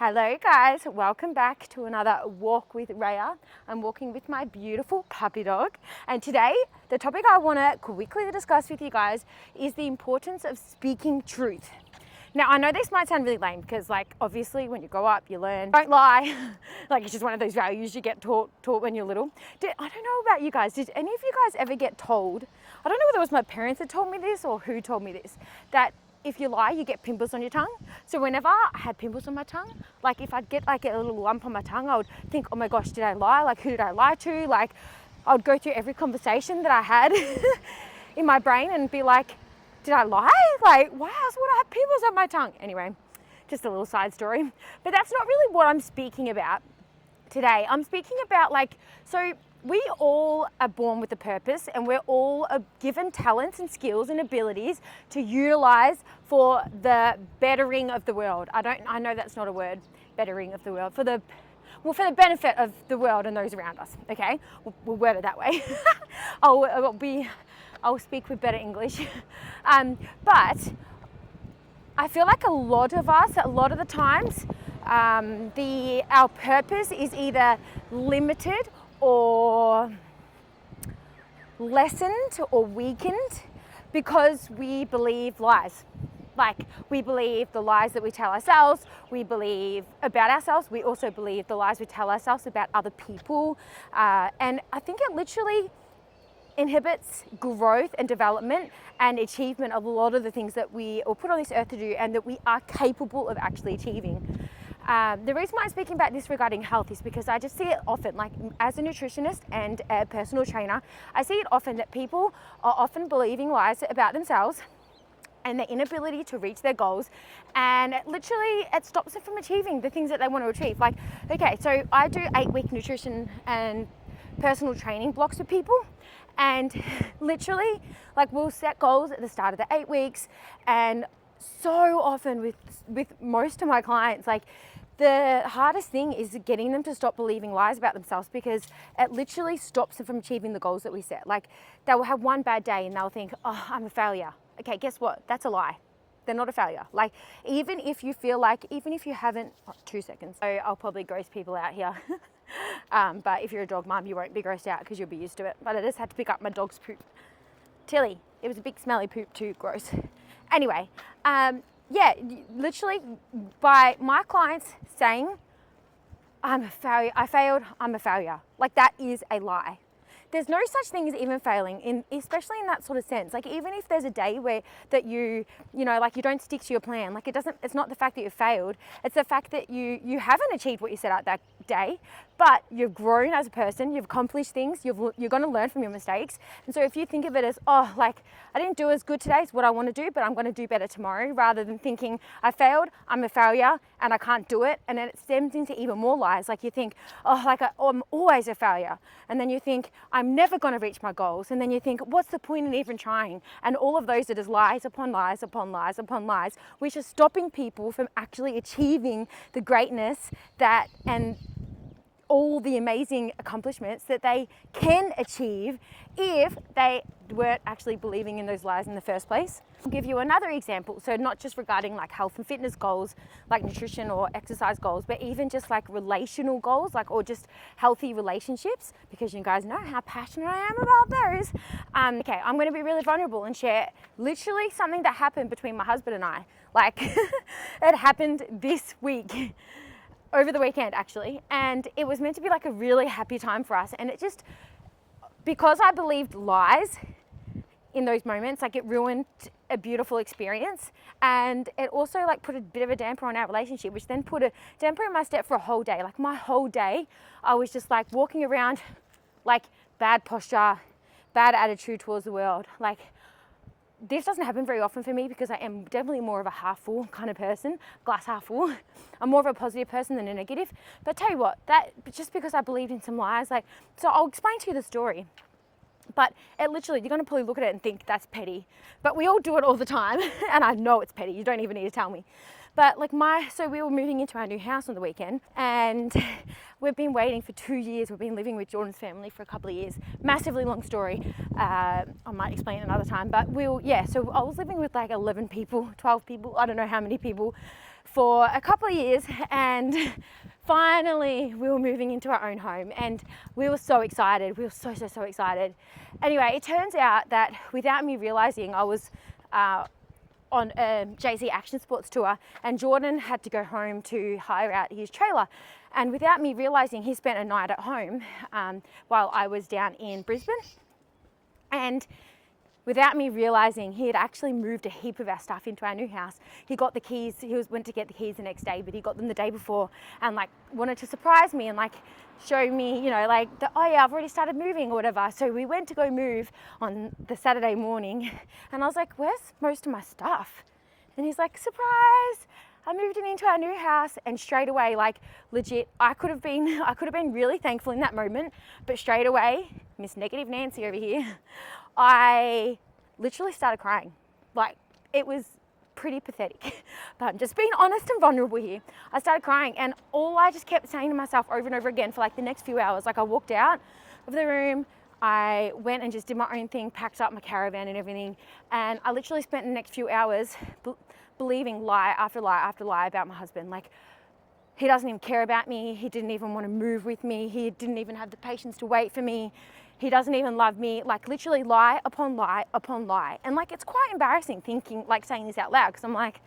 Hello guys, welcome back to another walk with Raya. I'm walking with my beautiful puppy dog, and today the topic I want to quickly discuss with you guys is the importance of speaking truth. Now I know this might sound really lame because obviously when you grow up you learn don't lie. It's just one of those values you get taught when you're little. I don't know about you guys, did any of you guys ever get told, I don't know whether it was my parents that told me this or who told me this, that if you lie, you get pimples on your tongue. So whenever I had pimples on my tongue, if I'd get a little lump on my tongue, I would think, oh my gosh, did I lie? Who did I lie to? I would go through every conversation that I had in my brain and be like, did I lie? Why else would I have pimples on my tongue? Anyway, just a little side story. But that's not really what I'm speaking about today. I'm speaking about so we all are born with a purpose, and we're all given talents and skills and abilities to utilize for the bettering of the world. I know that's not a word, bettering of the world, for the benefit of the world and those around us. Okay, we'll word it that way. I'll speak with better English. But I feel like a lot of the times, our purpose is either limited or lessened or weakened because we believe lies. We believe the lies that we tell ourselves, we believe about ourselves, we also believe the lies we tell ourselves about other people. And I think it literally inhibits growth and development and achievement of a lot of the things that we are put on this earth to do and that we are capable of actually achieving. The reason why I'm speaking about this regarding health is because I just see it often, as a nutritionist and a personal trainer, I see it often that people are often believing lies about themselves and their inability to reach their goals, and it stops them from achieving the things that they want to achieve. So I do 8-week nutrition and personal training blocks with people, and literally we'll set goals at the start of the 8 weeks, and so often with most of my clients, the hardest thing is getting them to stop believing lies about themselves, because it literally stops them from achieving the goals that we set. They will have one bad day and they'll think, oh, I'm a failure. Okay, guess what? That's a lie. They're not a failure. Even if you haven't, 2 seconds. So I'll probably gross people out here. But if you're a dog mom, you won't be grossed out because you'll be used to it. But I just had to pick up my dog's poop. Tilly, it was a big smelly poop too, gross. Anyway, literally by my clients saying, I'm a failure, I failed, I'm a failure. That is a lie. There's no such thing as even failing, especially in that sort of sense. Even if there's a day where that you don't stick to your plan, it's not the fact that you failed, it's the fact that you haven't achieved what you set out that day, but you've grown as a person, you've accomplished things, you're going to learn from your mistakes. And so if you think of it as, I didn't do as good today as what I want to do, but I'm going to do better tomorrow, rather than thinking I failed, I'm a failure, and I can't do it, and then it stems into even more lies. You think, I'm always a failure, and then you think, I'm never going to reach my goals, and then you think, what's the point in even trying? And all of those are just lies upon lies upon lies upon lies, which are stopping people from actually achieving the greatness and all the amazing accomplishments that they can achieve if they weren't actually believing in those lies in the first place. I'll give you another example. So not just regarding health and fitness goals, nutrition or exercise goals, but even just relational goals, or just healthy relationships, because you guys know how passionate I am about those. Okay, I'm going to be really vulnerable and share literally something that happened between my husband and I. It happened this week. Over the weekend actually, and it was meant to be a really happy time for us, and it just, because I believed lies in those moments, it ruined a beautiful experience, and it also put a bit of a damper on our relationship, which then put a damper in my step for a whole day. My whole day I was just walking around bad posture, bad attitude towards the world. This doesn't happen very often for me because I am definitely more of a half full kind of person, glass half full. I'm more of a positive person than a negative. But tell you what, just because I believed in some lies, so I'll explain to you the story. But it literally, you're going to probably look at it and think that's petty. But we all do it all the time, and I know it's petty. You don't even need to tell me. But so we were moving into our new house on the weekend, and we've been waiting for 2 years. We've been living with Jordan's family for a couple of years. Massively long story. I might explain another time. But so I was living with 11 people, 12 people, I don't know how many people, for a couple of years, and finally we were moving into our own home, and we were so excited. We were so excited. Anyway, it turns out that without me realizing, I was on a JZ Action Sports tour, and Jordan had to go home to hire out his trailer. And without me realizing, he spent a night at home while I was down in Brisbane. And without me realizing, he had actually moved a heap of our stuff into our new house. He got the keys, went to get the keys the next day, but he got them the day before, and like wanted to surprise me and like show me, you know, like, oh yeah, I've already started moving or whatever. So we went to go move on the Saturday morning, and I was like, where's most of my stuff? And he's like, surprise, I moved it into our new house. And straight away, like legit, I could have been really thankful in that moment, but straight away, Miss Negative Nancy over here, I literally started crying. Like, it was pretty pathetic, but I'm just being honest and vulnerable here. I started crying, and all I just kept saying to myself over and over again for like the next few hours, like I walked out of the room, I went and just did my own thing, packed up my caravan and everything, and I literally spent the next few hours believing lie after lie after lie about my husband. Like, he doesn't even care about me, he didn't even want to move with me, he didn't even have the patience to wait for me, he doesn't even love me. Like, literally lie upon lie upon lie. And like, it's quite embarrassing thinking, like saying this out loud, because I'm like,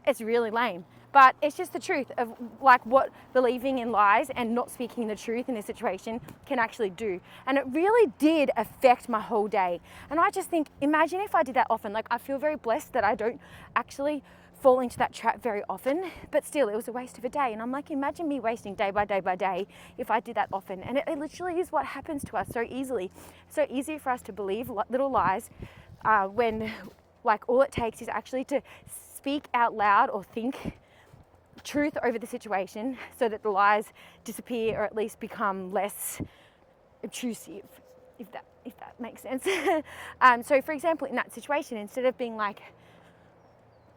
it's really lame. But it's just the truth of like what believing in lies and not speaking the truth in this situation can actually do. And it really did affect my whole day. And I just think, imagine if I did that often. Like, I feel very blessed that I don't actually fall into that trap very often, but still it was a waste of a day. And I'm like, imagine me wasting day by day by day if I did that often. And it literally is what happens to us so easily. So easy for us to believe little lies when like all it takes is actually to speak out loud or think truth over the situation so that the lies disappear or at least become less obtrusive, if that makes sense. So for example, in that situation, instead of being like,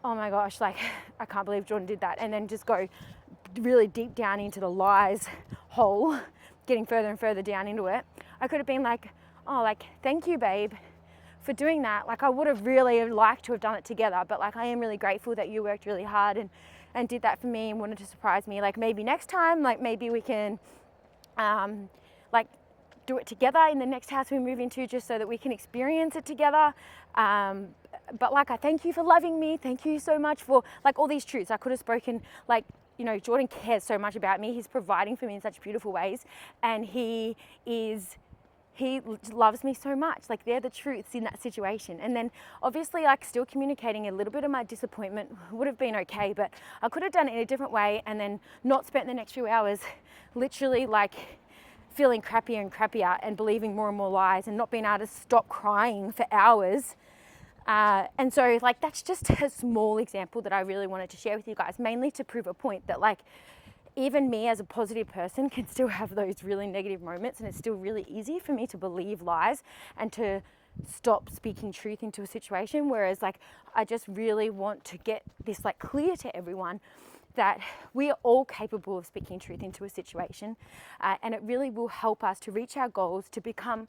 oh my gosh, like, I can't believe Jordan did that, and then just go really deep down into the lies hole, getting further and further down into it, I could have been like, oh, like, thank you, babe, for doing that. Like, I would have really liked to have done it together, but like, I am really grateful that you worked really hard and did that for me and wanted to surprise me. Like, maybe next time, like, maybe we can like do it together in the next house we move into, just so that we can experience it together. But like, I thank you for loving me. Thank you so much for like all these truths. I could have spoken like, you know, Jordan cares so much about me. He's providing for me in such beautiful ways, and he loves me so much. Like, they're the truths in that situation. And then obviously, like, still communicating a little bit of my disappointment would have been okay, but I could have done it in a different way and then not spent the next few hours literally like feeling crappier and crappier and believing more and more lies and not being able to stop crying for hours. And so like, that's just a small example that I really wanted to share with you guys, mainly to prove a point that like, even me as a positive person can still have those really negative moments, and it's still really easy for me to believe lies and to stop speaking truth into a situation. Whereas like, I just really want to get this like clear to everyone that we are all capable of speaking truth into a situation, and it really will help us to reach our goals, to become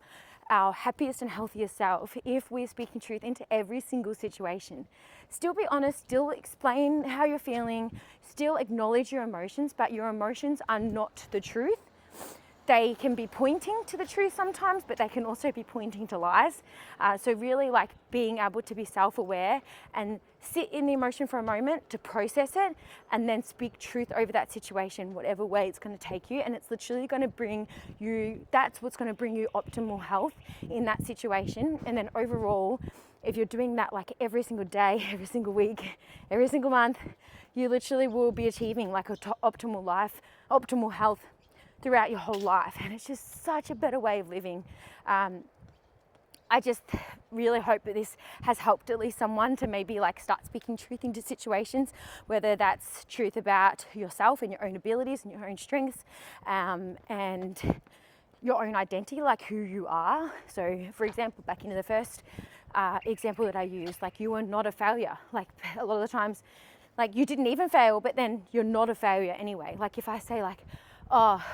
our happiest and healthiest self if we're speaking truth into every single situation. Still be honest, still explain how you're feeling, still acknowledge your emotions, but your emotions are not the truth. They can be pointing to the truth sometimes, but they can also be pointing to lies. So really like being able to be self-aware and sit in the emotion for a moment to process it, and then speak truth over that situation, whatever way it's going to take you. And it's literally going to bring you, that's what's going to bring you optimal health in that situation. And then overall, if you're doing that like every single day, every single week, every single month, you literally will be achieving like optimal life, optimal health throughout your whole life. And it's just such a better way of living. I just really hope that this has helped at least someone to maybe like start speaking truth into situations, whether that's truth about yourself and your own abilities and your own strengths, and your own identity, like who you are. So for example, back into the first example that I used, like, you are not a failure. Like, a lot of the times, like, you didn't even fail, but then you're not a failure anyway. Like, if I say like, oh,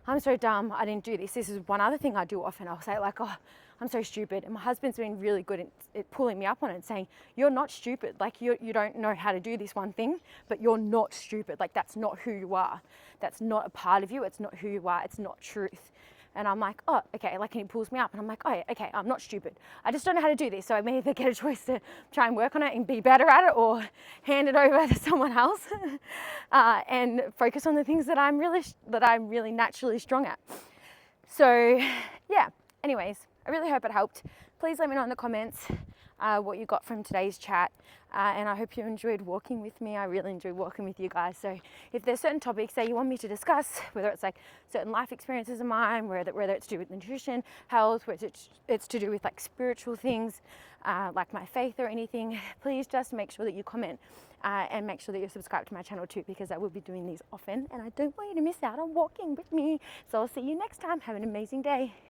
I'm so dumb, I didn't do this. This is one other thing I do often. I'll say like, oh, I'm so stupid. And my husband's been really good at pulling me up on it and saying, you're not stupid. Like you don't know how to do this one thing, but you're not stupid. Like that's not who you are. That's not a part of you. It's not who you are. It's not truth. And I'm like, oh, okay. Like, and he pulls me up and I'm like, oh, yeah, okay, I'm not stupid. I just don't know how to do this. So I may either get a choice to try and work on it and be better at it, or hand it over to someone else and focus on the things that I'm really naturally strong at. So yeah, anyways, I really hope it helped. Please let me know in the comments what you got from today's chat. And I hope you enjoyed walking with me. I really enjoy walking with you guys. So if there's certain topics that you want me to discuss, whether it's like certain life experiences of mine, whether it's to do with nutrition, health, whether it's to do with like spiritual things, like my faith or anything, please just make sure that you comment and make sure that you're subscribed to my channel too, because I will be doing these often and I don't want you to miss out on walking with me. So I'll see you next time. Have an amazing day.